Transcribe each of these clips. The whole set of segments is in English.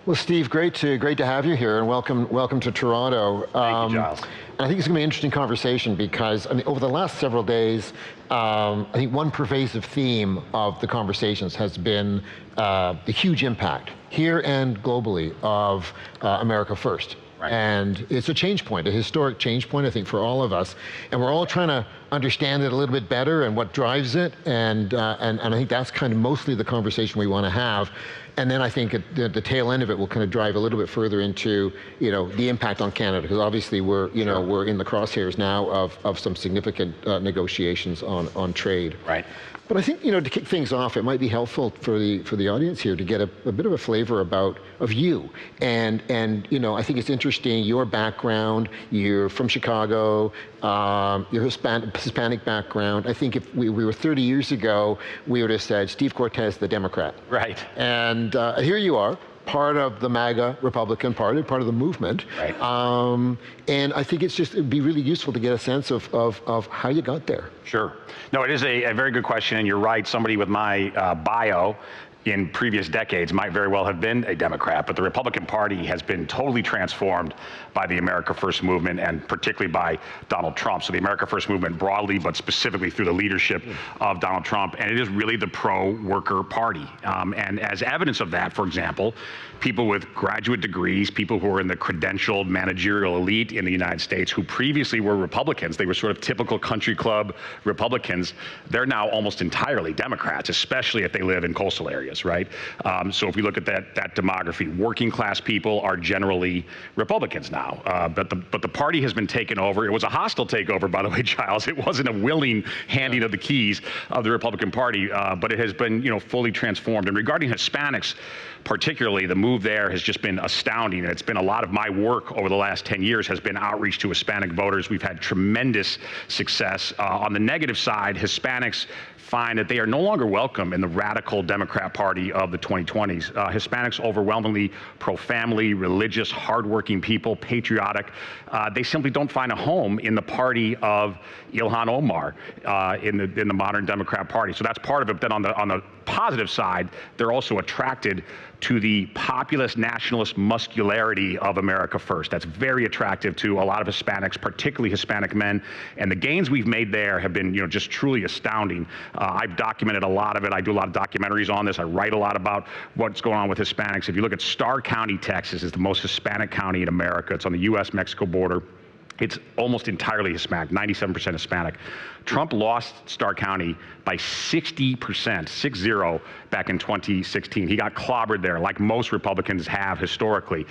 Well, Steve, great to have you here, and welcome to Toronto. Thank you, Giles. I think it's going to be an interesting conversation because, I mean, over the last several days, I think one pervasive theme of the conversations has been the huge impact here and globally of America First. Right. And it's a change point, a historic change point, I think, for all of us. And we're all trying to understand it a little bit better and what drives it. And I think that's kind of mostly the conversation we want to have. And then I think at the tail end of it will kind of drive a little bit further into, the impact on Canada, because obviously we're in the crosshairs now of some significant negotiations on trade. Right. But I think, to kick things off, it might be helpful for the audience here to get a bit of a flavor of you. And I think it's interesting, your background. You're from Chicago, your Hispanic background. I think if we were 30 years ago, we would have said Steve Cortes, the Democrat. Right. And here you are, part of the MAGA Republican Party, part of the movement. Right. And I think it'd be really useful to get a sense of how you got there. Sure. No, it is a very good question, and you're right. Somebody with my bio in previous decades might very well have been a Democrat, but the Republican Party has been totally transformed by the America First movement, and particularly by Donald Trump. So the America First movement broadly, but specifically through the leadership of Donald Trump, and it is really the pro-worker party. And as evidence of that, for example, people with graduate degrees, people who are in the credentialed managerial elite in the United States who previously were Republicans, they were sort of typical country club Republicans, they're now almost entirely Democrats, especially if they live in coastal areas, right? So if we look at that demography, working class people are generally Republicans now. But the party has been taken over. It was a hostile takeover, by the way, Giles. It wasn't a willing handing of the keys of the Republican Party, but it has been, fully transformed. And regarding Hispanics, particularly, the move there has just been astounding. And it's been a lot of my work over the last 10 years has been outreach to Hispanic voters. We've had tremendous success. On the negative side, Hispanics find that they are no longer welcome in the radical Democrat Party of the 2020s. Hispanics overwhelmingly pro-family, religious, hardworking people, patriotic. They simply don't find a home in the party of Ilhan Omar in the modern Democrat Party. So that's part of it. Then on the positive side, they're also attracted to the populist nationalist muscularity of America First. That's very attractive to a lot of Hispanics, particularly Hispanic men. And the gains we've made there have been, just truly astounding. I've documented a lot of it. I do a lot of documentaries on this. I write a lot about what's going on with Hispanics. If you look at Starr County, Texas, is the most Hispanic county in America. It's on the US-Mexico border. It's almost entirely Hispanic, 97% Hispanic. Trump lost Starr County by 60%, 6-0, back in 2016. He got clobbered there, like most Republicans have historically.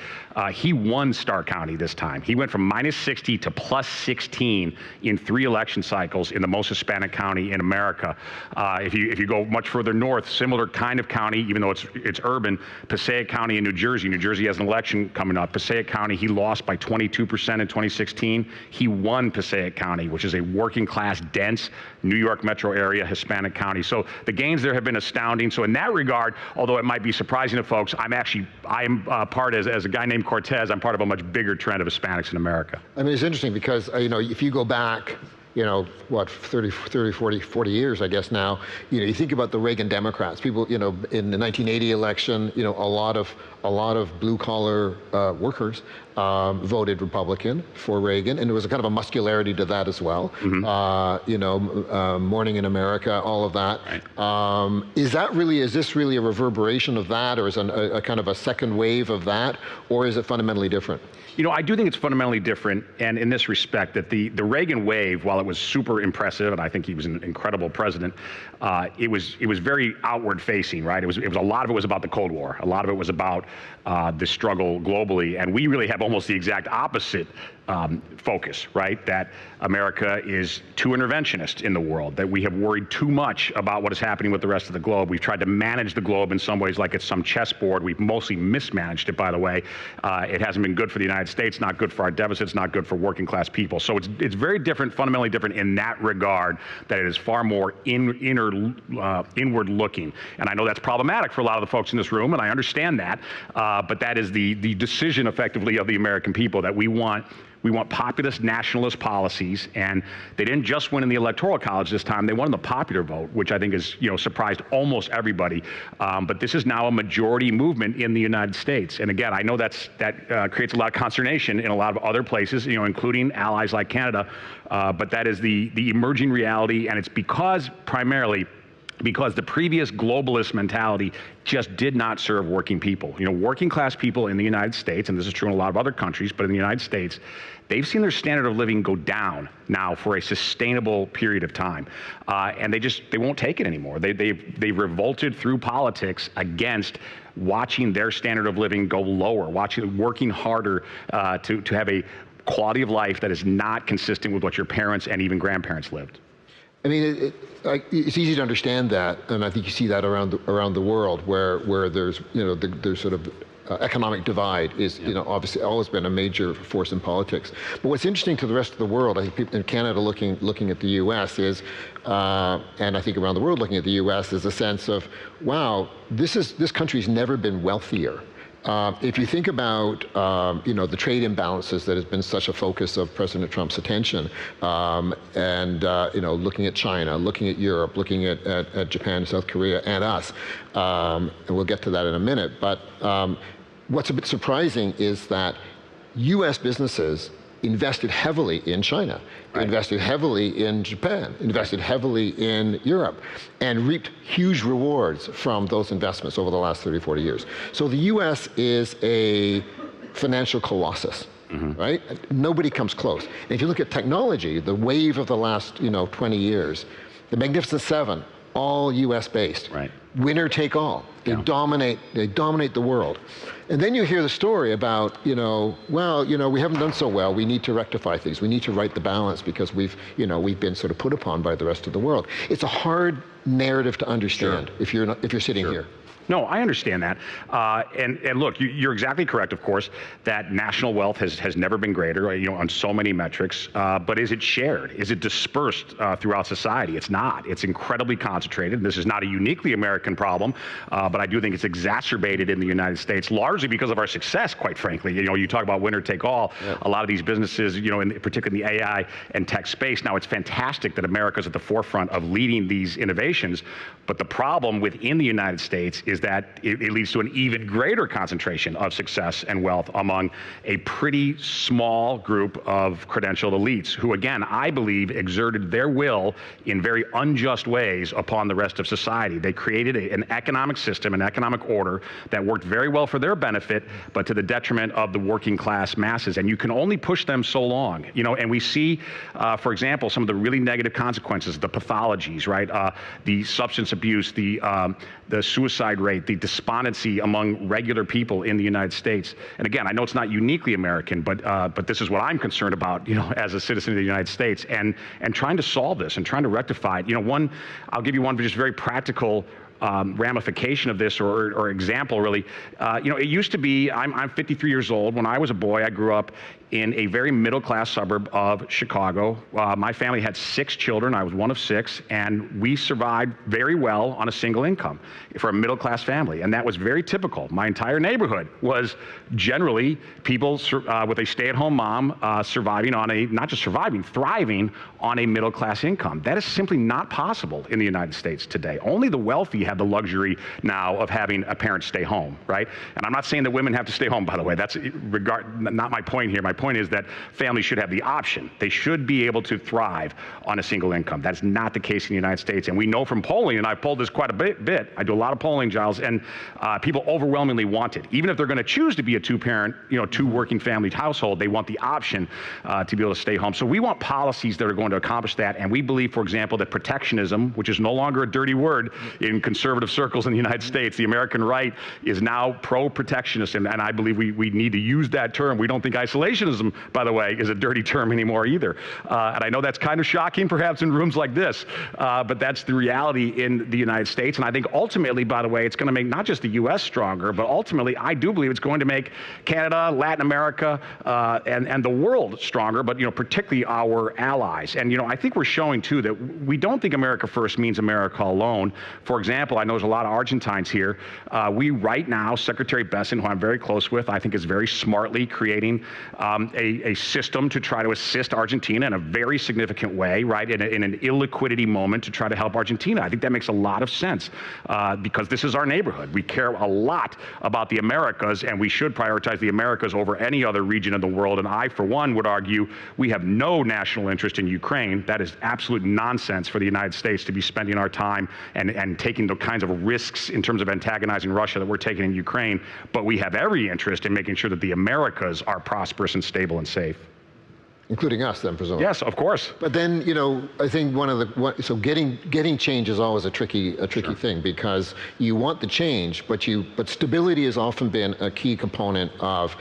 He won Starr County this time. He went from -60 to +16 in 3 election cycles in the most Hispanic county in America. If you go much further north, similar kind of county, even though it's urban, Passaic County in New Jersey. New Jersey has an election coming up. Passaic County, he lost by 22% in 2016. He won Passaic County, which is a working class, dense New York metro area Hispanic county. So the gains there have been astounding. So in that regard, although it might be surprising to folks, I am part, as a guy named Cortes, I'm part of a much bigger trend of Hispanics in America. I mean, it's interesting because, if you go back, 30, 40 years, I guess now, you think about the Reagan Democrats, people, in the 1980 election, a lot of blue collar workers voted Republican for Reagan, and there was a kind of a muscularity to that as well. Mm-hmm. Morning in America, all of that. Right. Is this really a reverberation of that, or is it a kind of a second wave of that, or is it fundamentally different? I do think it's fundamentally different, and in this respect, that the Reagan wave, while it was super impressive, and I think he was an incredible president, it was very outward facing, right? It was a lot of it was about the Cold War. A lot of it was about the struggle globally, and we really have almost the exact opposite focus, right? That America is too interventionist in the world, that we have worried too much about what is happening with the rest of the globe. We've tried to manage the globe in some ways like it's some chessboard. We've mostly mismanaged it, by the way. It hasn't been good for the United States, not good for our deficits, not good for working class people. So it's very different, fundamentally different in that regard, that it is far more inward looking. And I know that's problematic for a lot of the folks in this room, and I understand that, but that is the decision effectively of the American people, that we want We want populist nationalist policies, and they didn't just win in the Electoral College this time, they won in the popular vote, which I think is, surprised almost everybody. But this is now a majority movement in the United States. And again, I know that creates a lot of consternation in a lot of other places, including allies like Canada, but that is the emerging reality, and it's primarily because the previous globalist mentality just did not serve working people. Working class people in the United States, and this is true in a lot of other countries, but in the United States, they've seen their standard of living go down now for a sustainable period of time. And they won't take it anymore. They've revolted through politics against watching their standard of living go lower, working harder to have a quality of life that is not consistent with what your parents and even grandparents lived. I mean, it's easy to understand that, and I think you see that around the world, where there's there's sort of economic divide is obviously always been a major force in politics. But what's interesting to the rest of the world, I think people in Canada looking at the U.S. is, and I think around the world looking at the U.S. is a sense of, wow, this country's never been wealthier. If you think about the trade imbalances that has been such a focus of President Trump's attention, and looking at China, looking at Europe, looking at Japan, South Korea, and us, and we'll get to that in a minute. But what's a bit surprising is that U.S. businesses invested heavily in China, invested heavily in Japan, invested heavily in Europe, and reaped huge rewards from those investments over the last 30, 40 years. So the US is a financial colossus, right? Nobody comes close. And if you look at technology, the wave of the last 20 years, the Magnificent Seven, all US based. Right. Winner take all. They dominate the world. And then you hear the story about, we haven't done so well. We need to rectify things. We need to right the balance because we've been sort of put upon by the rest of the world. It's a hard narrative to understand if you're sitting here. No, I understand that. And look, you're exactly correct, of course, that national wealth has never been greater, on so many metrics. But is it shared? Is it dispersed throughout society? It's not. It's incredibly concentrated. This is not a uniquely American problem, but I do think it's exacerbated in the United States, largely because of our success, quite frankly. You talk about winner take all. Yeah. A lot of these businesses, particularly in the AI and tech space, now it's fantastic that America's at the forefront of leading these innovations. But the problem within the United States is that it leads to an even greater concentration of success and wealth among a pretty small group of credentialed elites who, again, I believe exerted their will in very unjust ways upon the rest of society. They created an economic system, an economic order that worked very well for their benefit, but to the detriment of the working class masses. And you can only push them so long, and we see, for example, some of the really negative consequences, the pathologies, right? The substance abuse, the suicide rate, the despondency among regular people in the United States. And again, I know it's not uniquely American, but this is what I'm concerned about, as a citizen of the United States, and trying to solve this and trying to rectify it. I'll give you one just very practical ramification of this or example, really. It used to be, I'm 53 years old. When I was a boy, I grew up in a very middle-class suburb of Chicago. My family had 6 children. I was one of 6, and we survived very well on a single income for a middle-class family, and that was very typical. My entire neighborhood was generally people with a stay-at-home mom surviving on not just surviving, thriving on a middle-class income. That is simply not possible in the United States today. Only the wealthy have the luxury now of having a parent stay home, right? And I'm not saying that women have to stay home, by the way. That's not my point here. My point is that families should have the option. They should be able to thrive on a single income. That's not the case in the United States. And we know from polling, and I've polled this quite a bit. I do a lot of polling, Giles, and people overwhelmingly want it. Even if they're going to choose to be a 2-parent, 2 working family household, they want the option to be able to stay home. So we want policies that are going to accomplish that. And we believe, for example, that protectionism, which is no longer a dirty word in conservative circles in the United States, the American right is now pro-protectionist, and I believe we need to use that term. We don't think isolationism, by the way, is a dirty term anymore either. And I know that's kind of shocking, perhaps, in rooms like this, but that's the reality in the United States. And I think ultimately, by the way, it's going to make not just the U.S. stronger, but ultimately, I do believe it's going to make Canada, Latin America, and the world stronger, but particularly our allies. And I think we're showing too that we don't think America first means America alone. For example, I know there's a lot of Argentines here. We right now, Secretary Besson, who I'm very close with, I think is very smartly creating a system to try to assist Argentina in a very significant way, right, in an illiquidity moment to try to help Argentina. I think that makes a lot of sense because this is our neighborhood. We care a lot about the Americas, and we should prioritize the Americas over any other region of the world. And I, for one, would argue we have no national interest in Ukraine. That is absolute nonsense for the United States to be spending our time and taking the kinds of risks in terms of antagonizing Russia that we're taking in Ukraine. But we have every interest in making sure that the Americas are prosperous and stable and safe. Including us, then, presumably. Yes, of course. But then, you know, I think so getting change is always a tricky Sure. thing, because you want the change, but stability has often been a key component of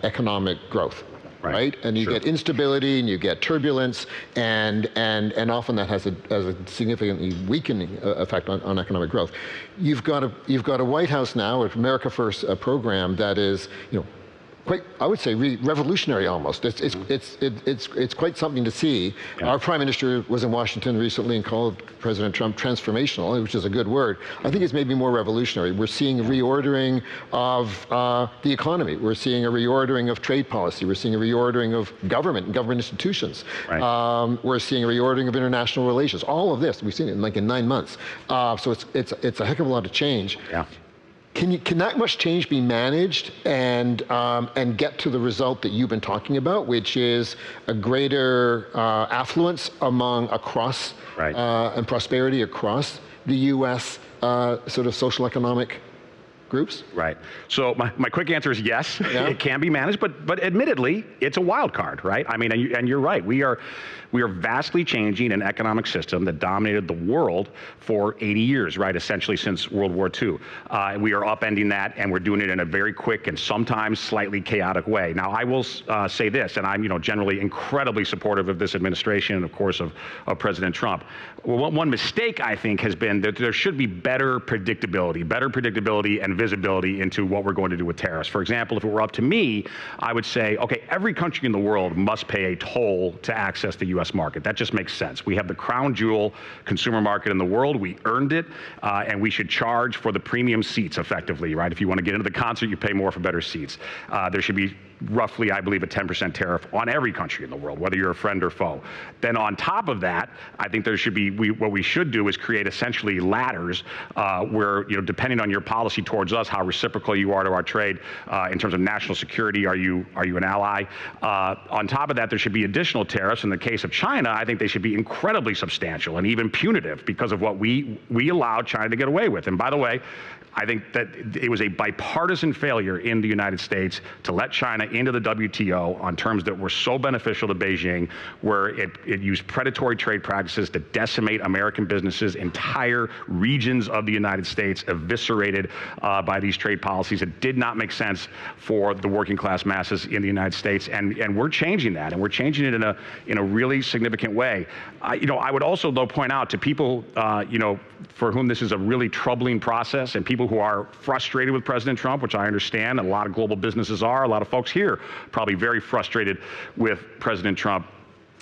economic growth. Right? And you get instability and you get turbulence, and often that has a significantly weakening effect on economic growth. You've got a White House now, with America First program that is, you know, quite, I would say, revolutionary almost. It's quite something to see. Yeah. Our Prime Minister was in Washington recently and called President Trump transformational, which is a good word. I think it's maybe more revolutionary. We're seeing a reordering of the economy. We're seeing a reordering of trade policy. We're seeing a reordering of government and government institutions. Right. We're seeing a reordering of international relations. All of this, we've seen it in 9 months. So it's a heck of a lot of change. Yeah. Can that much change be managed and get to the result that you've been talking about, which is a greater affluence across right. And prosperity across the U.S. Sort of social economic groups? Right. So my quick answer is yes, yeah. It can be managed, but admittedly, it's a wild card, right? I mean, and you're right. We are vastly changing an economic system that dominated the world for 80 years, right? Essentially since World War II. We are upending that, and we're doing it in a very quick and sometimes slightly chaotic way. Now, I will say this, and I'm generally incredibly supportive of this administration and, of course, of President Trump. Well, one mistake, I think, has been that there should be better predictability and visibility into what we're going to do with tariffs. For example, if it were up to me, I would say, okay, every country in the world must pay a toll to access the U.S. market. That just makes sense. We have the crown jewel consumer market in the world. We earned it, and we should charge for the premium seats effectively, right? If you want to get into the concert, you pay more for better seats. There should be roughly, I believe, a 10% tariff on every country in the world, whether you're a friend or foe. Then on top of that, I think there should be, what we should do is create essentially ladders where, depending on your policy towards us, how reciprocal you are to our trade, in terms of national security, are you an ally? On top of that, there should be additional tariffs. In the case of China, I think they should be incredibly substantial and even punitive because of what we allowed China to get away with. And by the way, I think that it was a bipartisan failure in the United States to let China into the WTO on terms that were so beneficial to Beijing, where it used predatory trade practices to decimate American businesses, entire regions of the United States eviscerated by these trade policies. It did not make sense for the working class masses in the United States, and we're changing that, and we're changing it in a really significant way. I would also, though, point out to people, for whom this is a really troubling process, and people who are frustrated with President Trump, which I understand, and a lot of global businesses are, a lot of folks here probably very frustrated with President Trump.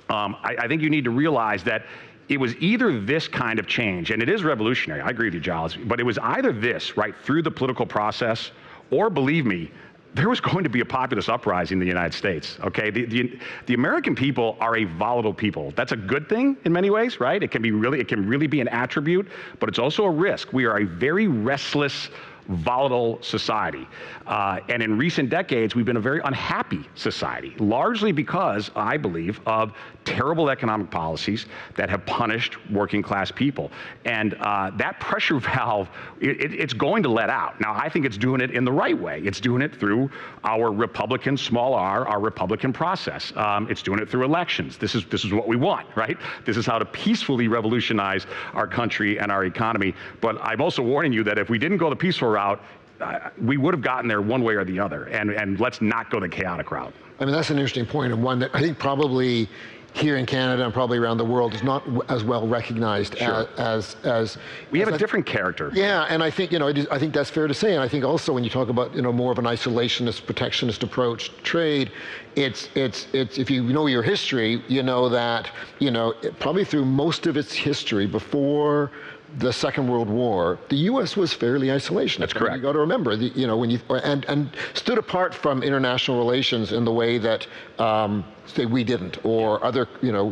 I think you need to realize that it was either this kind of change, and it is revolutionary, I agree with you, Giles, but it was either this, right, through the political process, or, believe me, there was going to be a populist uprising in the United States, okay? The American people are a volatile people. That's a good thing in many ways, right? It can really be an attribute, but it's also a risk. We are a very restless, volatile society. And in recent decades, we've been a very unhappy society, largely because, I believe, of terrible economic policies that have punished working class people. And that pressure valve, it's going to let out. Now, I think it's doing it in the right way. It's doing it through our Republican, small r, our Republican process. It's doing it through elections. This is what we want, right? This is how to peacefully revolutionize our country and our economy. But I'm also warning you that if we didn't go the peaceful route, we would have gotten there one way or the other, and let's not go the chaotic route. I mean, that's an interesting point, and one that I think probably here in Canada and probably around the world is not as well recognized. Sure. as we have a different character. Yeah, and I think I think that's fair to say, and I think also when you talk about more of an isolationist, protectionist approach to trade, it's if you know your history, you know that probably through most of its history before the Second World War, the U.S. was fairly isolationist. That's correct. You got to remember, when you and stood apart from international relations in the way that, say, we didn't, or other,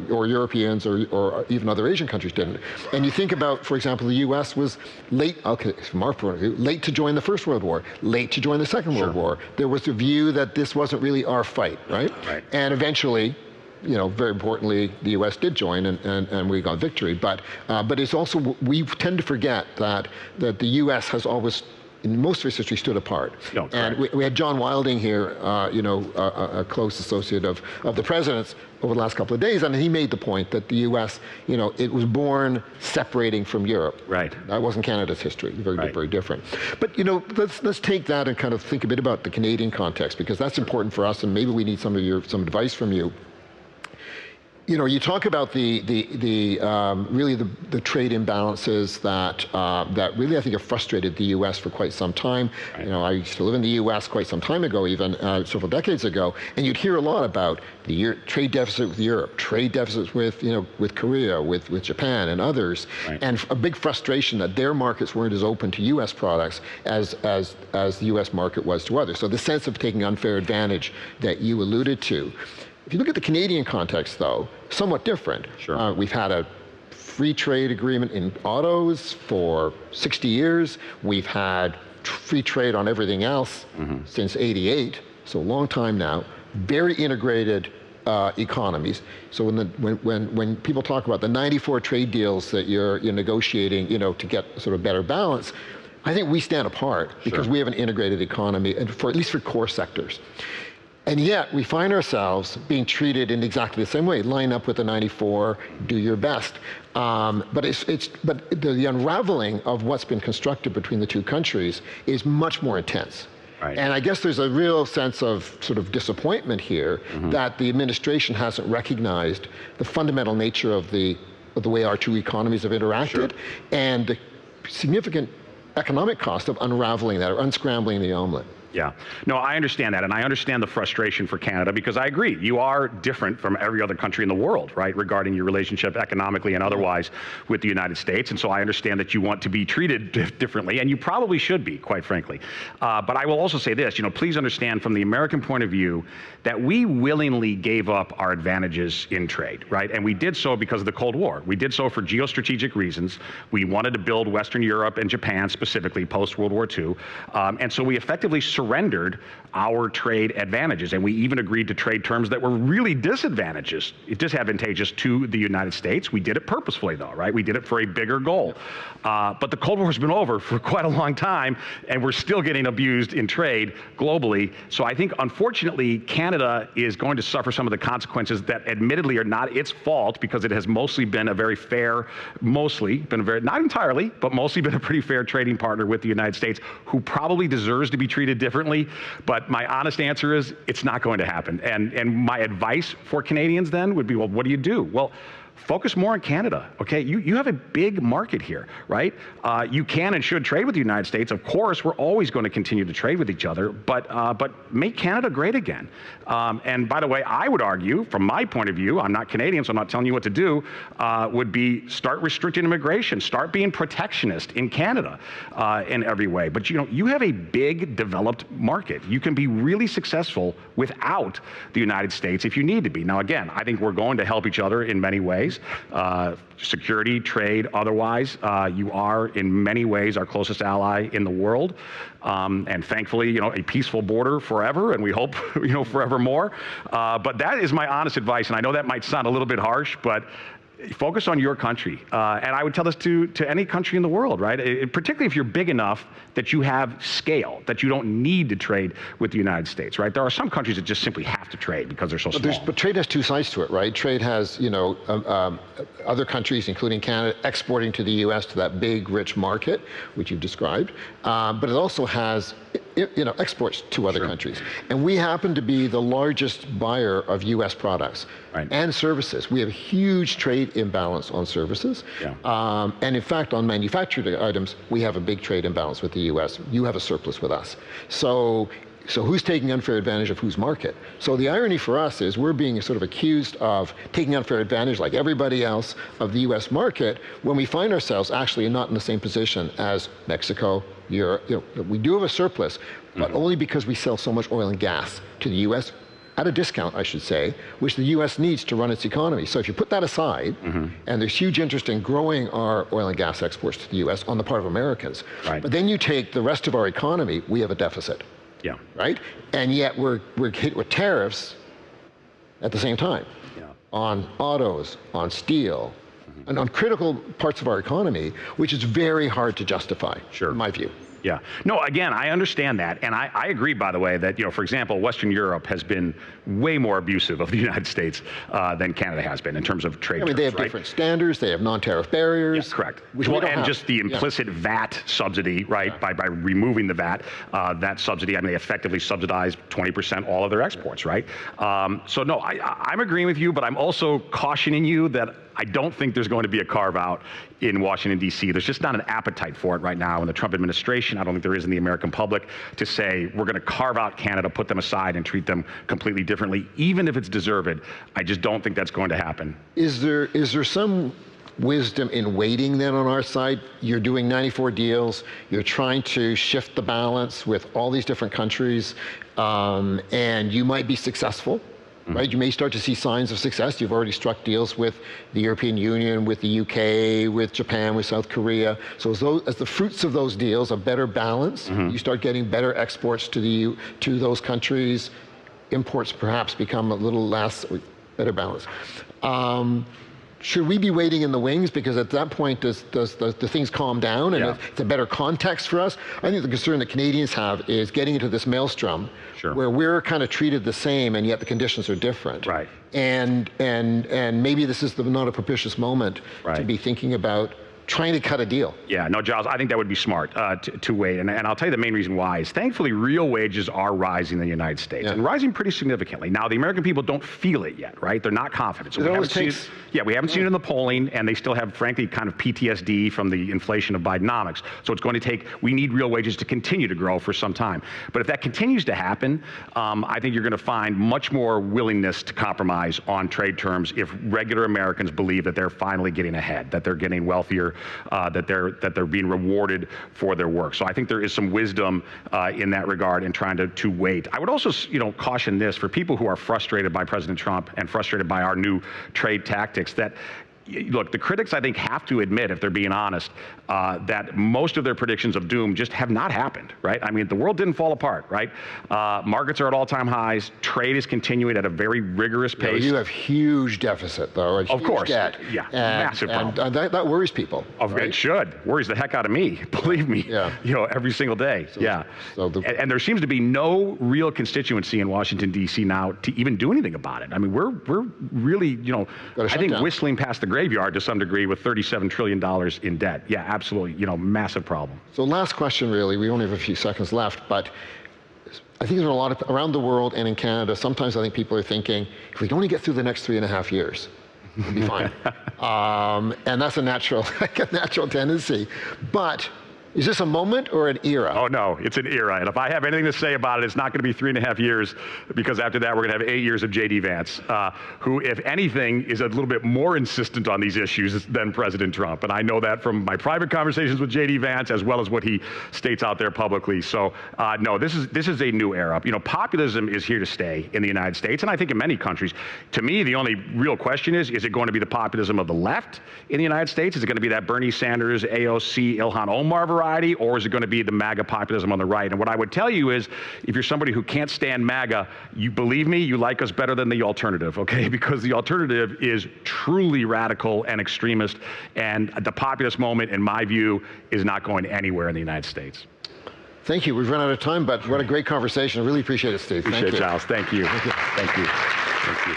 or Europeans, or even other Asian countries didn't. And you think about, for example, the U.S. was late, okay, from our point of view, late to join the First World War, late to join the Second World War. There was a view that this wasn't really our fight, right? Right. And eventually, very importantly, the U.S. did join, and we got victory. But it's also, we tend to forget that the U.S. has always, in most of its history, stood apart. No, and we had John Wilding here, a close associate of the president's over the last couple of days, and he made the point that the U.S., it was born separating from Europe. Right. That wasn't Canada's history. Very, Right. very different. But let's take that and kind of think a bit about the Canadian context, because that's important for us, and maybe we need some advice from you. You talk about the trade imbalances that really, I think, have frustrated the U.S. for quite some time. Right. I used to live in the U.S. quite some time ago, even several decades ago, and you'd hear a lot about the trade deficit with Europe, trade deficits with Korea, with Japan and others, Right. and a big frustration that their markets weren't as open to U.S. products as the U.S. market was to others. So the sense of taking unfair advantage that you alluded to. If you look at the Canadian context, though, somewhat different. Sure. We've had a free trade agreement in autos for 60 years. We've had free trade on everything else since '88, so a long time now. Very integrated economies. So when people talk about the 94 trade deals that you're negotiating, to get sort of better balance, I think we stand apart because we have an integrated economy, and at least for core sectors. And yet, we find ourselves being treated in exactly the same way. Line up with the 94, do your best. But the unraveling of what's been constructed between the two countries is much more intense. Right. And I guess there's a real sense of sort of disappointment here that the administration hasn't recognized the fundamental nature of the way our two economies have interacted and the significant economic cost of unraveling that or unscrambling the omelet. Yeah. No, I understand that, and I understand the frustration for Canada, because I agree, you are different from every other country in the world, right, regarding your relationship economically and otherwise with the United States, and so I understand that you want to be treated differently, and you probably should be, quite frankly. But I will also say this, please understand from the American point of view that we willingly gave up our advantages in trade, right, and we did so because of the Cold War. We did so for geostrategic reasons. We wanted to build Western Europe and Japan specifically post-World War II, and so we effectively surrendered our trade advantages, and we even agreed to trade terms that were really disadvantageous to the United States. We did it purposefully, though, right? We did it for a bigger goal. But the Cold War has been over for quite a long time, and we're still getting abused in trade globally. So I think, unfortunately, Canada is going to suffer some of the consequences that admittedly are not its fault, because it has mostly been a very fair, not entirely, but mostly been a pretty fair trading partner with the United States, who probably deserves to be treated differently. But my honest answer is it's not going to happen. And my advice for Canadians then would be, well, what do you do? Well, focus more on Canada, okay? You have a big market here, right? You can and should trade with the United States. Of course, we're always going to continue to trade with each other, but make Canada great again. And by the way, I would argue, from my point of view, I'm not Canadian, so I'm not telling you what to do, would be start restricting immigration, start being protectionist in Canada in every way. But you have a big developed market. You can be really successful without the United States if you need to be. Now, again, I think we're going to help each other in many ways. Security, trade, otherwise. You are, in many ways, our closest ally in the world. And thankfully, a peaceful border forever, and we hope, forevermore. But that is my honest advice, and I know that might sound a little bit harsh, but focus on your country. And I would tell this to any country in the world, right? Particularly if you're big enough that you have scale, that you don't need to trade with the United States, right? There are some countries that just simply have to trade because they're so small. But trade has two sides to it, right? Trade has, other countries, including Canada, exporting to the U.S. to that big, rich market, which you've described. But it also has, exports to other countries. And we happen to be the largest buyer of U.S. products and services. We have a huge trade imbalance on services. Yeah. And in fact, on manufactured items, we have a big trade imbalance with the U.S. You have a surplus with us. So So who's taking unfair advantage of whose market? So the irony for us is we're being sort of accused of taking unfair advantage, like everybody else, of the US market, when we find ourselves actually not in the same position as Mexico, Europe. We do have a surplus, but only because we sell so much oil and gas to the US, at a discount, I should say, which the US needs to run its economy. So if you put that aside, and there's huge interest in growing our oil and gas exports to the US on the part of Americans, but then you take the rest of our economy, we have a deficit. Yeah. Right? And yet we're hit with tariffs at the same time on autos, on steel, and on critical parts of our economy, which is very hard to justify, in my view. Yeah. No, again, I understand that. And I agree, by the way, that, for example, Western Europe has been way more abusive of the United States than Canada has been in terms of trade terms, they have different standards, they have non-tariff barriers. Yeah, correct. And just the implicit VAT subsidy, right? By removing the VAT, that subsidy, they effectively subsidize 20% all of their exports, right? So no, I'm agreeing with you, but I'm also cautioning you that I don't think there's going to be a carve-out in Washington, D.C. There's just not an appetite for it right now in the Trump administration. I don't think there is in the American public to say, we're going to carve out Canada, put them aside, and treat them completely differently, even if it's deserved. I just don't think that's going to happen. Is there some wisdom in waiting then on our side? You're doing 94 deals, you're trying to shift the balance with all these different countries, and you might be successful. Right, you may start to see signs of success. You've already struck deals with the European Union, with the UK, with Japan, with South Korea. So as the fruits of those deals, a better balance, you start getting better exports to those countries. Imports perhaps become a little less, better balance. Should we be waiting in the wings? Because at that point, does the things calm down and it's a better context for us? I think the concern that Canadians have is getting into this maelstrom where we're kind of treated the same and yet the conditions are different. Right. And maybe this is not a propitious moment to be thinking about trying to cut a deal. Yeah, no, Giles, I think that would be smart to wait. And I'll tell you the main reason why is thankfully real wages are rising in the United States and rising pretty significantly. Now, the American people don't feel it yet, right? They're not confident. So we haven't seen it in the polling, and they still have, frankly, kind of PTSD from the inflation of Bidenomics. So it's going to we need real wages to continue to grow for some time. But if that continues to happen, I think you're going to find much more willingness to compromise on trade terms if regular Americans believe that they're finally getting ahead, that they're getting wealthier, that they're being rewarded for their work. So I think there is some wisdom in that regard in trying to wait. I would also, caution this for people who are frustrated by President Trump and frustrated by our new trade tactics, that look, the critics, I think, have to admit, if they're being honest, that most of their predictions of doom just have not happened, right? I mean, the world didn't fall apart, right? Markets are at all-time highs. Trade is continuing at a very rigorous pace. You have huge deficit, though. Of course. Debt. Yeah, massive problem. And that worries people. It should. Worries the heck out of me, believe me, every single day. And there seems to be no real constituency in Washington, D.C. now to even do anything about it. I mean, we're really, I think whistling past the graveyard to some degree with $37 trillion in debt. Yeah, absolutely, massive problem. So last question, really, we only have a few seconds left, but I think there are a lot of, around the world and in Canada, sometimes I think people are thinking, if we can only get through the next 3.5 years, we'll be fine. And that's a natural tendency. But is this a moment or an era? Oh, no, it's an era. And if I have anything to say about it, it's not going to be 3.5 years, because after that, we're going to have 8 years of J.D. Vance, who, if anything, is a little bit more insistent on these issues than President Trump. And I know that from my private conversations with J.D. Vance, as well as what he states out there publicly. So, no, this is a new era. Populism is here to stay in the United States, and I think in many countries. To me, the only real question is it going to be the populism of the left in the United States? Is it going to be that Bernie Sanders, AOC, Ilhan Omar variety? Or is it going to be the MAGA populism on the right? And what I would tell you is, if you're somebody who can't stand MAGA, you believe me, you like us better than the alternative, okay? Because the alternative is truly radical and extremist, and the populist moment, in my view, is not going anywhere in the United States. Thank you. We've run out of time, but what a great conversation. I really appreciate it, Steve. Appreciate it, Giles. Thank you. Thank you. Thank you.